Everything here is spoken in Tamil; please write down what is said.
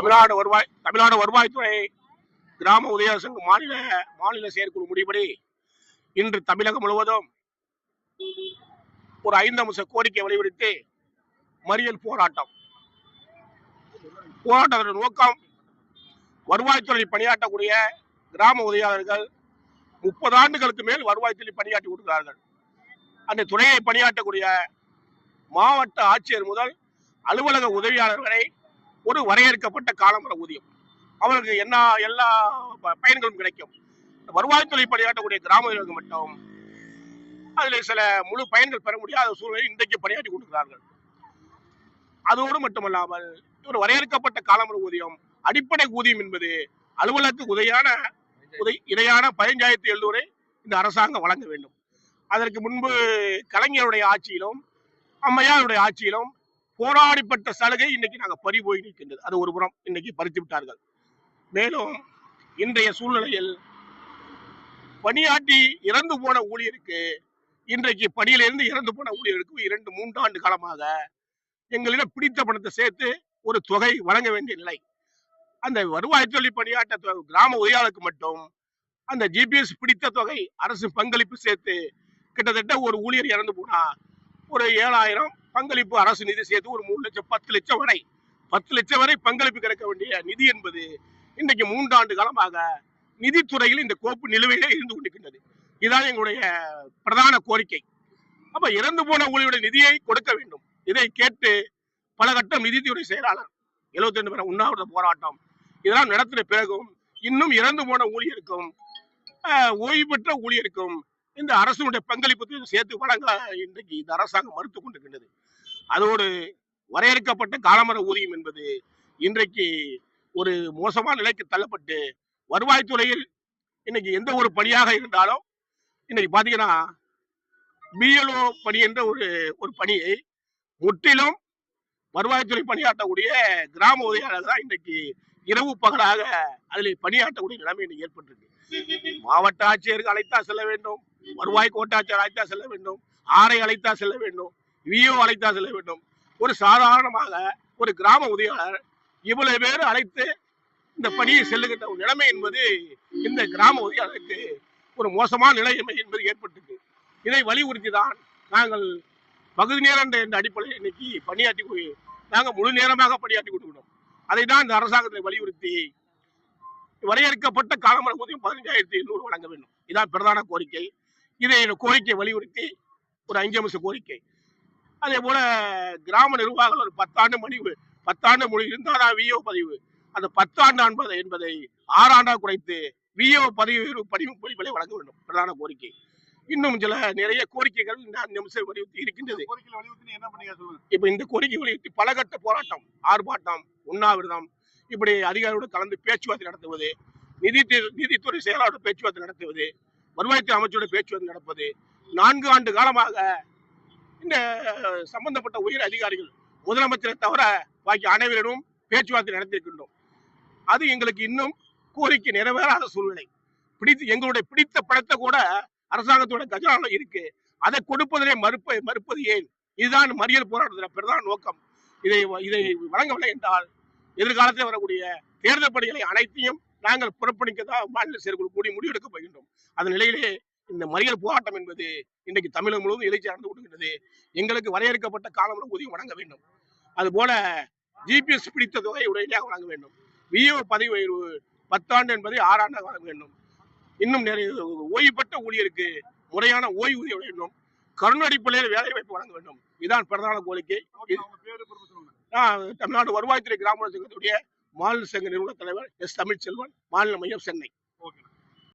தமிழ்நாடு வருவாய்த்துறை கிராம உதவியாளர் சங்க மாநில செயற்குழு முடிபடி இன்று தமிழகம் முழுவதும் ஒரு 5 அம்ச கோரிக்கை வலியுறுத்தி மறியல் போராட்டத்தின் நோக்கம் வருவாய்த்துறை பணியாற்றக்கூடிய கிராம உதவியாளர்கள் 30 ஆண்டுகளுக்கு மேல் வருவாய்த்துறை பணியாற்றி கொடுக்கிறார்கள். அந்த துறையை பணியாற்றக்கூடிய மாவட்ட ஆட்சியர் முதல் அலுவலக உதவியாளர் வரை ஒரு வரையறுக்கப்பட்ட காலமுறை ஊதியம், அவர்களுக்கு எல்லா பயன்களும் கிடைக்கும். வருவாய்த்துறை பணியாற்றக்கூடிய கிராம உதவியாளர்கள் மட்டும் அதில் சில முழு பயன்கள் பெற முடியாத சூழ்நிலை இன்றைக்கு பணியாற்றி கொடுக்கிறார்கள். அதோடு மட்டுமல்லாமல் ஒரு வரையறுக்கப்பட்ட காலமுறை ஊதியம், அடிப்படை ஊதியம் என்பது அலுவலகத்துக்கு இணையான 15,700 இந்த அரசாங்கம் வழங்க வேண்டும். அதற்கு முன்பு கலைஞருடைய ஆட்சியிலும் அம்மையாருடைய ஆட்சியிலும் போராடிப்பட்ட சலுகை இன்னைக்கு நாங்கள் பறி போய் நிற்கின்றது. அது ஒரு புறம் இன்னைக்கு பறித்து விட்டார்கள். மேலும் இன்றைய சூழ்நிலையில் பணியாற்றி இறந்து போன ஊழியருக்கு, இன்றைக்கு பணியிலிருந்து இறந்து போன ஊழியருக்கு 2-3 ஆண்டு காலமாக எங்களிடம் பிடித்த பணத்தை சேர்த்து ஒரு தொகை வழங்க வேண்டிய நிலை. அந்த வருவாய்த்துறை பணியாற்ற கிராம உதவியாளருக்கு மட்டும் அந்த ஜிபிஎஸ் பிடித்த தொகை அரசு பங்களிப்பு சேர்த்து கிட்டத்தட்ட ஒரு ஊழியர் இறந்து போனா ஒரு 7,000 பங்களிப்பு அரசு நிதி சேர்த்து ஒரு 3 லட்சம் 10 லட்சம் வரை பங்களிப்பு கிடைக்க வேண்டிய நிதி என்பது இன்றைக்கு 3 ஆண்டு காலமாக நிதித்துறையில் இந்த கோப்பு நிலுவையிலே இருந்து கொண்டிருக்கின்றது. இதுதான் எங்களுடைய பிரதான கோரிக்கை. அப்ப இறந்து போன ஊழியருடைய நிதியை கொடுக்க வேண்டும். இதை கேட்டு பல கட்டம் நிதித்துறை செயலாளர் 72 பேர் உண்ணாவிரத போராட்டம் இதெல்லாம் நடத்தின பிறகும் இன்னும் இறந்து போன ஊழியருக்கும் ஓய்வு பெற்ற ஊழியருக்கும் இந்த அரசுடைய பங்களிப்பு சேர்த்து வழங்க இன்றைக்கு இந்த அரசாங்கம் மறுத்துக் கொண்டிருக்கின்றது. அதோடு வரையறுக்கப்பட்ட காலமுறை ஊதியம் என்பது இன்றைக்கு ஒரு மோசமான நிலைக்கு தள்ளப்பட்டு வருவாய்த்துறையில் இன்னைக்கு எந்த ஒரு பணியாக இருந்தாலும் இன்னைக்கு பாத்தீங்கன்னா பிஎல்ஓ பணி என்ற ஒரு பணியை முற்றிலும் வருவாய்த்துறை பணியாற்றக்கூடிய கிராம உதவியாளர் தான் இன்றைக்கு இரவு பகலாக அதில் பணியாற்றக்கூடிய நிலைமை இன்னைக்கு ஏற்பட்டிருக்கு. மாவட்ட ஆட்சியருக்கு அழைத்தா செல்ல வேண்டும், வருவாய் கோட்டாட்சியர் அழைத்தா செல்ல வேண்டும், ஆரை அழைத்தா செல்ல வேண்டும், விஓ அழைத்தா செல்ல வேண்டும். ஒரு சாதாரணமாக ஒரு கிராம உதவியாளர் இவ்வளவு பேர் அழைத்து இந்த பணியை செல்லுகின்ற ஒரு நிலைமை என்பது இந்த கிராம உதவியாளருக்கு ஒரு மோசமான நிலைமை என்பது ஏற்பட்டிருக்கு. இதை வலியுறுத்தி தான் நாங்கள் பகுதி நேரம் என்ற அடிப்படையில் இன்னைக்கு பணியாற்றி நாங்கள் முழு நேரமாக பணியாற்றி கொடுக்கிறோம். அதை தான் இந்த அரசாங்கத்தை வலியுறுத்தி வரையறுக்கப்பட்ட காலமுறை ஊதியம் 15,700 வழங்க வேண்டும். இதான் பிரதான கோரிக்கை. இதை கோரிக்கை வலியுறுத்தி ஒரு 5 அம்ச கோரிக்கை. அதே போல கிராம நிர்வாகம் ஒரு 10 ஆண்டு மொழி இருந்தாதான் விஓ பதிவு, அந்த 10 ஆண்டு என்பதை 6 ஆண்டாக குறைத்து விஓ பதிவு படிப்புகளை வழங்க வேண்டும். பிரதான கோரிக்கை. இன்னும் சில நிறைய கோரிக்கைகள் வலியுறுத்தி இருக்கின்றது. இப்ப இந்த கோரிக்கை வலியுறுத்தி பல கட்ட போராட்டம், ஆர்ப்பாட்டம், உண்ணாவிரதம், இப்படி அதிகாரியோடு கலந்து பேச்சுவார்த்தை நடத்துவது, நிதித்துறை செயலாளர் பேச்சுவார்த்தை நடத்துவது, வருவாய்த்துறை அமைச்சரோட பேச்சுவார்த்தை நடப்பது, 4 ஆண்டு காலமாக இந்த சம்பந்தப்பட்ட உயர் அதிகாரிகள் முதலமைச்சரை தவிர பாக்கி அனைவரிடம் பேச்சுவார்த்தை நடத்தியிருக்கின்றோம். அது எங்களுக்கு இன்னும் கோரிக்கை நிறைவேறாத சூழ்நிலை. எங்களுடைய பிடித்த பணத்தை கூட அரசாங்கத்தோட கஜானா இருக்கு, அதை கொடுப்பதிலே மறுப்பது ஏன்? இதுதான் மறியல் போராட்டத்தின் பிரதான நோக்கம். இதை வழங்கவில்லை என்றால் எதிர்காலத்தில் வரக்கூடிய தேர்தல் பணிகளை அனைத்தையும் நாங்கள் புறப்பணிக்கதான் மாநில செயற்குழு கூடி முடிவெடுக்க போகின்றோம். அதன் நிலையிலே இந்த மறியல் போராட்டம் என்பது இன்றைக்கு தமிழகம் முழுவதும் எழுச்சி நடந்து கொண்டிருக்கிறது. எங்களுக்கு வரையறுக்கப்பட்ட காலமுறை ஊதியம் வழங்க வேண்டும். அதுபோல ஜிபிஎஸ் பிடித்த தொகை உடனடியாக வழங்க வேண்டும். விஓ பதிவு 10 ஆண்டு என்பதை 6 ஆண்டாக வழங்க வேண்டும். இன்னும் நிறைய ஓய்வு பெற்ற ஊழியருக்கு முறையான ஓய்வூதியம் வேண்டும். கருணை அடிப்படையில் வேலை வாய்ப்பு வழங்க வேண்டும். இதுதான் பிரதான கோரிக்கை. தமிழ்நாடு வருவாய்த்துறை கிராம சங்கத்துடைய மாநில சங்க நிறுவன தலைவர் எஸ். தமிழ்ச்செல்வன், மாநில மையம், சென்னை.